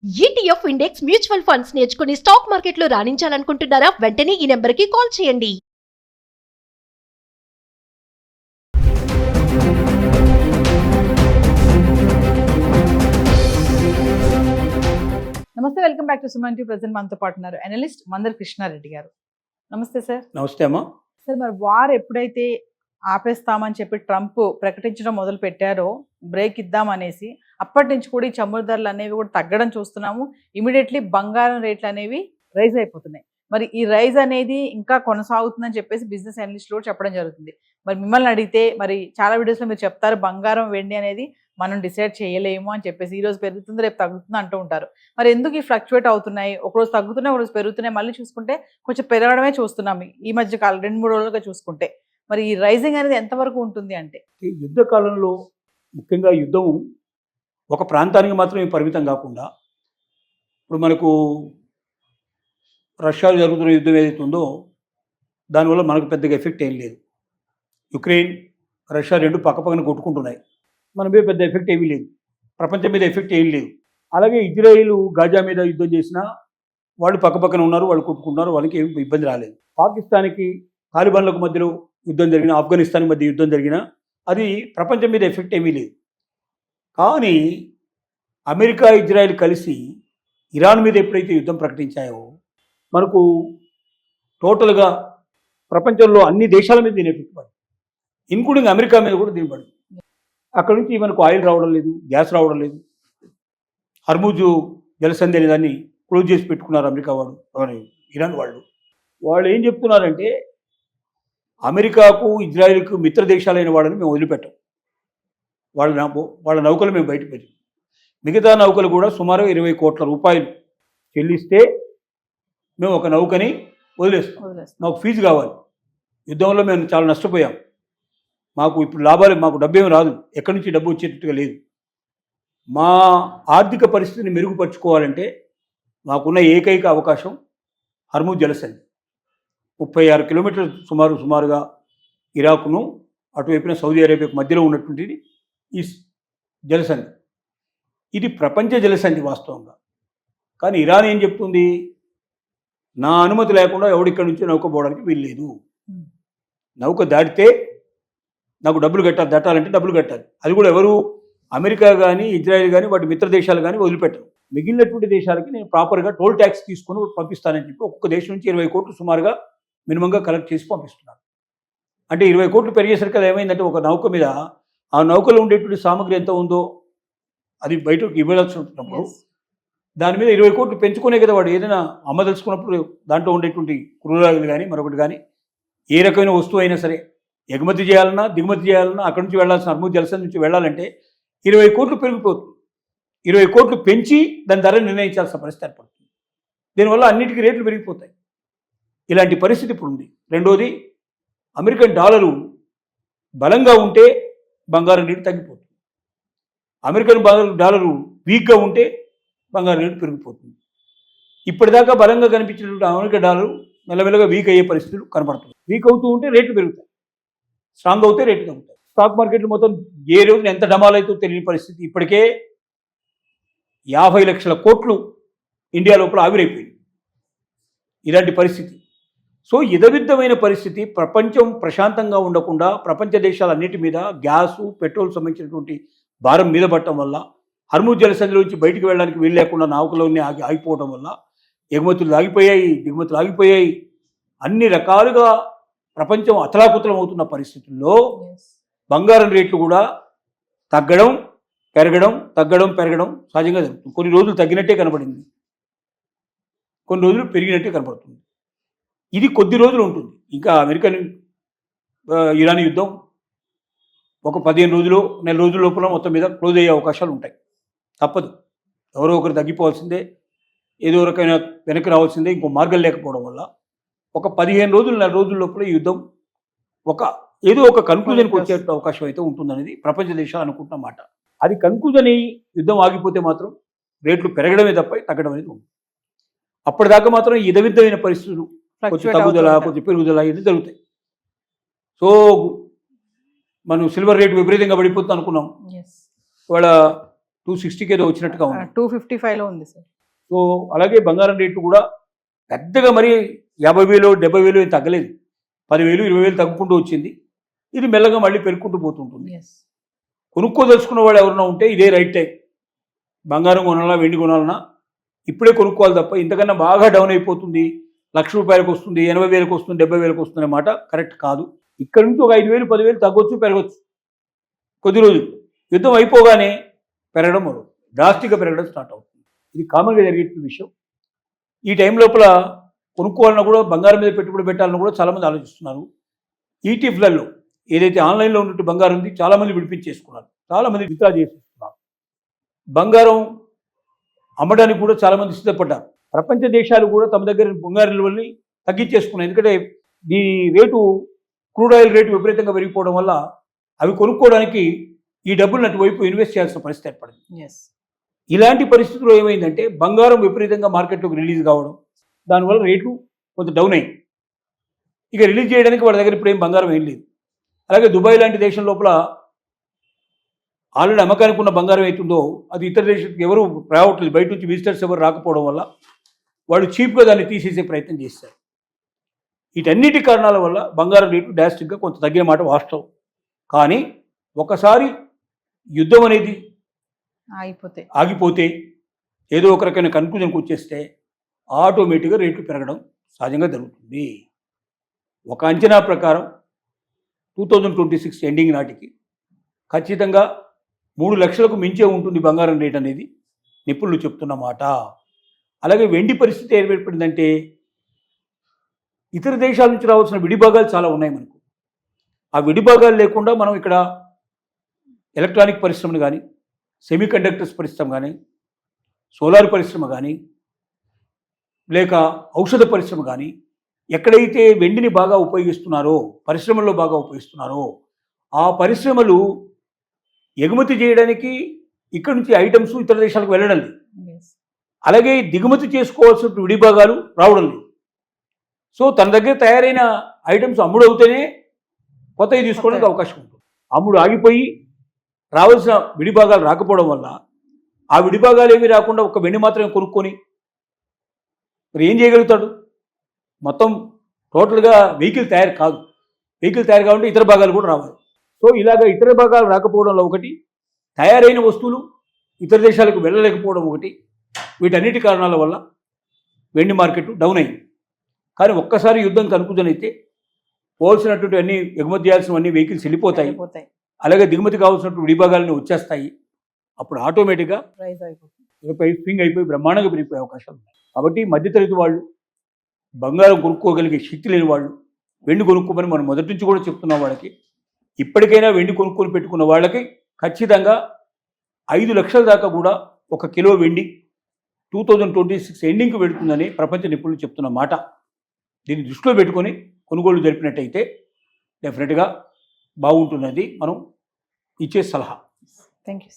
ETF index mutual funds నేర్చుకుని stock మార్కెట్లో రాణించాలనుకుంటున్నారా? వెంటనే ఈ నెంబర్కి కాల్ చేయండి. నమస్తే, welcome back to Suman TV. Present మనతో పాటు ఉన్నారు అనలిస్ట్ మందర్ కృష్ణారెడ్డి గారు. నమస్తే సార్. నమస్తే అమ్మా. సార్, మరి వార్ ఎప్పుడైతే ఆపేస్తామని చెప్పి ట్రంప్ ప్రకటించడం మొదలు పెట్టారో, బ్రేక్ ఇద్దామనేసి, అప్పటి నుంచి కూడా ఈ చమురు ధరలు అనేవి కూడా తగ్గడం చూస్తున్నాము. ఇమీడియట్లీ బంగారం రేట్లు అనేవి రైజ్ అయిపోతున్నాయి. మరి ఈ రైజ్ అనేది ఇంకా కొనసాగుతుందని చెప్పేసి బిజినెస్ అనలిస్టులు కూడా చెప్పడం జరుగుతుంది. మరి మిమ్మల్ని అడిగితే, మరి చాలా వీడియోస్లో మీరు చెప్తారు బంగారం వెండి అనేది మనం డిసైడ్ చేయలేము అని చెప్పేసి, ఈ రోజు పెరుగుతుంది రేపు తగ్గుతుంది అంటూ ఉంటారు. మరి ఎందుకు ఈ ఫ్లక్చువేట్ అవుతున్నాయి? ఒకరోజు తగ్గుతున్నాయి, ఒకరోజు పెరుగుతున్నాయి, మళ్ళీ చూసుకుంటే కొంచెం పెరగడమే చూస్తున్నాం ఈ మధ్య కాలం 2-3 రోజులుగా చూసుకుంటే. మరి ఈ రైజింగ్ అనేది ఎంతవరకు ఉంటుంది అంటే? ఈ యుద్ధ కాలంలో ముఖ్యంగా యుద్ధం ఒక ప్రాంతానికి మాత్రమే పరిమితం కాకుండా, ఇప్పుడు మనకు రష్యాలో జరుగుతున్న యుద్ధం ఏదైతే ఉందో దానివల్ల మనకు పెద్దగా ఎఫెక్ట్ ఏం లేదు. యుక్రెయిన్ రష్యా రెండు పక్కపక్కన కొట్టుకుంటున్నాయి, మన మీద పెద్ద ఎఫెక్ట్ ఏమీ లేదు, ప్రపంచం మీద ఎఫెక్ట్ ఏం లేదు. అలాగే ఇజ్రాయిల్ గాజా మీద యుద్ధం చేసినా వాళ్ళు పక్కపక్కన ఉన్నారు, వాళ్ళు కొట్టుకుంటున్నారు, వాళ్ళకి ఏమి ఇబ్బంది రాలేదు. పాకిస్తాన్కి తాలిబాన్లకు మధ్యలో యుద్ధం జరిగిన, ఆఫ్ఘనిస్తాన్ మధ్య యుద్ధం జరిగిన, అది ప్రపంచం మీద ఎఫెక్ట్ ఏమీ లేదు. కానీ అమెరికా ఇజ్రాయెల్ కలిసి ఇరాన్ మీద ఎప్పుడైతే యుద్ధం ప్రకటించాయో, మనకు టోటల్గా ప్రపంచంలో అన్ని దేశాల మీద దీని ఎఫెక్ట్ పడింది, ఇన్క్లూడింగ్ అమెరికా మీద కూడా దీని పడింది. అక్కడ నుంచి మనకు ఆయిల్ రావడం లేదు, గ్యాస్ రావడం లేదు. హర్ముజు జలసంధి అనే దాన్ని క్లోజ్ చేసి పెట్టుకున్నారు అమెరికా వాడు, ఇరాన్ వాళ్ళు ఏం చెప్తున్నారంటే, అమెరికాకు ఇజ్రాయిల్కు మిత్ర దేశాలైన వాళ్ళని మేము వదిలిపెట్టాం, వాళ్ళ నౌకలు మేము బయట పెట్టాం. మిగతా నౌకలు కూడా సుమారు 20 కోట్ల రూపాయలు చెల్లిస్తే మేము ఒక నౌకని వదిలేస్తాం. మాకు ఫీజు కావాలి, యుద్ధంలో మేము చాలా నష్టపోయాం, మాకు ఇప్పుడు లాభాలు, మాకు డబ్బు ఏమి రాదు, ఎక్కడి నుంచి డబ్బు వచ్చేటట్టుగా లేదు. మా ఆర్థిక పరిస్థితిని మెరుగుపరుచుకోవాలంటే మాకున్న ఏకైక అవకాశం హర్ముజ్ జలసంధి. 36 కిలోమీటర్లు సుమారుగా ఇరాక్ను అటువైపున సౌదీ అరేబియాకు మధ్యలో ఉన్నటువంటిది ఈ జలసంధి. ఇది ప్రపంచ జలసంధి వాస్తవంగా. కానీ ఇరాన్ ఏం చెప్తుంది, నా అనుమతి లేకుండా ఎవడిక్కడి నుంచి నౌక పోవడానికి వీల్లేదు, నౌక దాటితే నాకు డబ్బులు దాటాలంటే డబ్బులు కట్టాలి. అది కూడా ఎవరు, అమెరికా కానీ ఇజ్రాయెల్ కానీ వాటి మిత్ర దేశాలు కానీ వదిలిపెట్టరు. మిగిలినటువంటి దేశాలకి నేను ప్రాపర్గా టోల్ ట్యాక్స్ తీసుకొని పంపిస్తానని చెప్పి ఒక్కొక్క దేశం నుంచి 20 కోట్లు సుమారుగా మినిమంగా కలెక్ట్ చేసి పంపిస్తున్నారు. అంటే 20 కోట్లు పెరిగేసరికి అది ఏమైందంటే, ఒక నౌక మీద ఆ నౌకలో ఉండేటువంటి సామగ్రి ఎంత ఉందో అది బయటకు ఇవ్వాల్సి ఉంటున్నప్పుడు దాని మీద 20 కోట్లు పెంచుకునే కదా వాడు ఏదైనా అమ్మదలుచుకున్నప్పుడు దాంట్లో ఉండేటువంటి క్రూరాలు కానీ మరొకటి కానీ ఏ రకమైన వస్తువు అయినా సరే ఎగుమతి చేయాలన్నా దిగుమతి చేయాలన్నా అక్కడి నుంచి వెళ్ళాల్సిన హర్ముజ్ జలసంధి నుంచి వెళ్ళాలంటే 20 కోట్లు పెరిగిపోతుంది. 20 కోట్లు పెంచి దాని ధర నిర్ణయించాల్సిన పరిస్థితి ఏర్పడుతుంది. దీనివల్ల అన్నిటికీ రేట్లు పెరిగిపోతాయి. ఇలాంటి పరిస్థితి ఇప్పుడు ఉంది. రెండోది, అమెరికన్ డాలరు బలంగా ఉంటే బంగారం రేటు తగ్గిపోతుంది, అమెరికన్ డాలరు వీక్గా ఉంటే బంగారం రేటు పెరిగిపోతుంది. ఇప్పటిదాకా బలంగా కనిపించినటువంటి అమెరికన్ డాలరు మెల్లమెల్లగా వీక్ అయ్యే పరిస్థితులు కనబడుతుంది. వీక్ అవుతూ ఉంటే రేట్లు పెరుగుతాయి, స్ట్రాంగ్ అవుతే రేట్లు తగ్గుతాయి. స్టాక్ మార్కెట్లు మొత్తం ఏ రోజున ఎంత డమాల్ అవుతుందో తెలియని పరిస్థితి. ఇప్పటికే 50 లక్షల కోట్లు ఇండియా లోపల ఆవిరైపోయింది. ఇలాంటి పరిస్థితి. సో ఇదవిద్ధమైన పరిస్థితి. ప్రపంచం ప్రశాంతంగా ఉండకుండా ప్రపంచ దేశాలన్నిటి మీద గ్యాసు పెట్రోల్ సంబంధించినటువంటి భారం మీద పడటం వల్ల, హర్ముజ్ జలసంధిలో నుంచి బయటికి వెళ్ళడానికి వీలు లేకుండా నావకలోనే ఆగిపోవడం వల్ల ఎగుమతులు ఆగిపోయాయి, దిగుమతులు ఆగిపోయాయి. అన్ని రకాలుగా ప్రపంచం అతలాకుతలం అవుతున్న పరిస్థితుల్లో బంగారం రేట్లు కూడా తగ్గడం పెరగడం సహజంగా జరుగుతుంది. కొన్ని రోజులు తగ్గినట్టే కనబడింది, కొన్ని రోజులు పెరిగినట్టే కనబడుతుంది. ఇది కొద్ది రోజులు ఉంటుంది. ఇంకా అమెరికన్ ఇరాన్ యుద్ధం ఒక 15 రోజులు, నెల రోజుల లోపల మొత్తం మీద క్లోజ్ అయ్యే అవకాశాలు ఉంటాయి. తప్పదు, ఎవరో ఒకరు తగ్గిపోవాల్సిందే, ఏదో రకమైన వెనక్కి రావాల్సిందే. ఇంకో మార్గం లేకపోవడం వల్ల ఒక 15 రోజులు, నెల రోజుల లోపల ఈ యుద్ధం ఏదో ఒక కన్క్లూజన్కి వచ్చే అవకాశం అయితే ఉంటుందనేది ప్రపంచ దేశాలు అనుకుంటున్న మాట. అది కన్క్లూజన్ అయ్యి యుద్ధం ఆగిపోతే మాత్రం రేట్లు పెరగడమే తప్ప తగ్గడం అనేది ఉంటుంది. అప్పటిదాకా మాత్రం ఇదవిద్ధమైన పరిస్థితులు, కొంచెం తగ్గుదల కొంచెం పెరుగుదల ఇది జరుగుతాయి. సో మనం సిల్వర్ రేటు విపరీతంగా పడిపోతుంది అనుకున్నాం, ఇవాళ 260 ఏదో వచ్చినట్టుగా ఉంది, 255లో ఉంది సార్. సో అలాగే బంగారం రేట్లు కూడా పెద్దగా మరి 50,000 70,000 ఏం తగ్గలేదు. 10,000 20,000 తగ్గుకుంటూ వచ్చింది. ఇది మెల్లగా మళ్ళీ పెరుగుకుంటూ పోతుంటుంది. ఎస్. కొనుక్కోదలుచుకున్న వాళ్ళు ఎవరైనా ఉంటే ఇదే రైట్ టైం. బంగారం కొనాలన్నా వెండి కొనాలన్నా ఇప్పుడే కొనుక్కోవాలి తప్ప ఇంతకన్నా బాగా డౌన్ అయిపోతుంది, ₹1,00,000 వస్తుంది, 80,000 వస్తుంది, 70,000 వస్తుంది మాట కరెక్ట్ కాదు. ఇక్కడ నుంచి ఒక 5,000 10,000 తగ్గొచ్చు, పెరగచ్చు కొద్ది రోజులు. యుద్ధం అయిపోగానే పెరగడం మొదలు డ్రాస్టిక్గా పెరగడం స్టార్ట్ అవుతుంది. ఇది కామన్గా జరిగే విషయం. ఈ టైం లోపల కొనుక్కోవాలన్నా కూడా బంగారం మీద పెట్టుబడి పెట్టాలన్నా కూడా చాలామంది ఆలోచిస్తున్నారు. ఈటీఎఫ్లలో ఏదైతే ఆన్లైన్లో ఉన్నట్టు బంగారం ఉంది చాలామంది విడిపించేసుకున్నారు, చాలామంది విత్డ్రా చేసేస్తున్నారు. బంగారం అమ్మడానికి కూడా చాలామంది సిద్ధపడ్డారు. ప్రపంచ దేశాలు కూడా తమ దగ్గర బంగారం విలువల్ని తగ్గించేసుకున్నాయి. ఎందుకంటే దీని రేటు, క్రూడ్ ఆయిల్ రేటు విపరీతంగా పెరిగిపోవడం వల్ల అవి కొనుక్కోవడానికి ఈ డబ్బులను అటువైపు ఇన్వెస్ట్ చేయాల్సిన పరిస్థితి ఏర్పడింది. ఎస్. ఇలాంటి పరిస్థితుల్లో ఏమైందంటే బంగారం విపరీతంగా మార్కెట్లోకి రిలీజ్ కావడం, దానివల్ల రేట్లు కొంత డౌన్ అయ్యి ఇక రిలీజ్ చేయడానికి వాళ్ళ దగ్గర ఇప్పుడు ఏం బంగారం ఏం లేదు. అలాగే దుబాయ్ లాంటి దేశం లోపల ఆల్రెడీ అమ్మకానికి ఉన్న బంగారం అవుతుందో అది ఇతర దేశానికి ఎవరు రావట్లేదు, బయట నుంచి విజిటర్స్ ఎవరు రాకపోవడం వల్ల వాళ్ళు చీప్గా దాన్ని తీసేసే ప్రయత్నం చేస్తారు. వీటన్నిటి కారణాల వల్ల బంగారం రేటు డ్రాస్టిక్గా కొంత తగ్గే మాట వాస్తవం. కానీ ఒకసారి యుద్ధం అనేది ఆగిపోతే ఏదో ఒక రకమైన కన్క్లూజన్కి వచ్చేస్తే ఆటోమేటిక్గా రేట్లు పెరగడం సహజంగా జరుగుతుంది. ఒక అంచనా ప్రకారం 2026 ఎండింగ్ నాటికి ఖచ్చితంగా 3 లక్షలకు మించే ఉంటుంది బంగారం రేట్ అనేది నిపుణులు చెప్తున్న మాట. అలాగే వెండి పరిస్థితి ఏర్పడిందంటే ఇతర దేశాల నుంచి రావాల్సిన విడిభాగాలు చాలా ఉన్నాయి మనకు. ఆ విడిభాగాలు లేకుండా మనం ఇక్కడ ఎలక్ట్రానిక్ పరిశ్రమను కానీ, సెమీ కండక్టర్స్ పరిశ్రమ కానీ, సోలార్ పరిశ్రమ కానీ, లేక ఔషధ పరిశ్రమ కానీ ఎక్కడైతే వెండిని బాగా ఉపయోగిస్తున్నారో, పరిశ్రమల్లో బాగా ఉపయోగిస్తున్నారో ఆ పరిశ్రమలు ఎగుమతి చేయడానికి ఇక్కడి నుంచి ఐటమ్స్ ఇతర దేశాలకు వెళ్ళడం లేదు. అలాగే దిగుమతి చేసుకోవాల్సిన విడిభాగాలు రావడం లేదు. సో తన దగ్గర తయారైన ఐటమ్స్ అమ్ముడు అవుతేనే కొత్తవి తీసుకోవడానికి అవకాశం ఉంటుంది. అమ్ముడు ఆగిపోయి రావాల్సిన విడిభాగాలు రాకపోవడం వల్ల ఆ విడిభాగాలు ఏమీ రాకుండా ఒక వెండి మాత్రమే కొనుక్కొని మరి ఏం చేయగలుగుతాడు? మొత్తం టోటల్గా వెహికల్ తయారు కాదు. వెహికల్ తయారు కావాలంటే ఇతర భాగాలు కూడా రావాలి. సో ఇలాగ ఇతర భాగాలు రాకపోవడంలో ఒకటి, తయారైన వస్తువులు ఇతర దేశాలకు వెళ్ళలేకపోవడం ఒకటి, వీటన్నిటి కారణాల వల్ల వెండి మార్కెట్ డౌన్ అయింది. కానీ ఒక్కసారి యుద్ధం కన్క్లూజన్ అయితే పోవాల్సినటువంటి అన్ని ఎగుమతి చేయాల్సినవన్నీ వెహికల్స్ వెళ్ళిపోతాయి. అలాగే దిగుమతి కావాల్సినటువంటి విడిభాగాలని వచ్చేస్తాయి. అప్పుడు ఆటోమేటిక్గా స్వింగ్ అయిపోయి బ్రహ్మాండంగా పెరిగిపోయే అవకాశాలు ఉన్నాయి. కాబట్టి మధ్యతరగతి వాళ్ళు, బంగారం కొనుక్కోగలిగే శక్తి లేని వాళ్ళు వెండి కొనుక్కోమని మనం మొదటి నుంచి కూడా చెప్తున్నాం. వాళ్ళకి ఇప్పటికైనా వెండి కొనుక్కొని పెట్టుకున్న వాళ్ళకి ఖచ్చితంగా 5 లక్షల దాకా కూడా 1 కిలో వెండి 2026 ఎండింగ్కి వెళుతుందని ప్రపంచ నిపుణులు చెప్తున్న మాట. దీన్ని దృష్టిలో పెట్టుకొని కొనుగోలు జరిపినట్టయితే డెఫినెట్గా బాగుంటున్నది మనం ఇచ్చే సలహా. Thank you.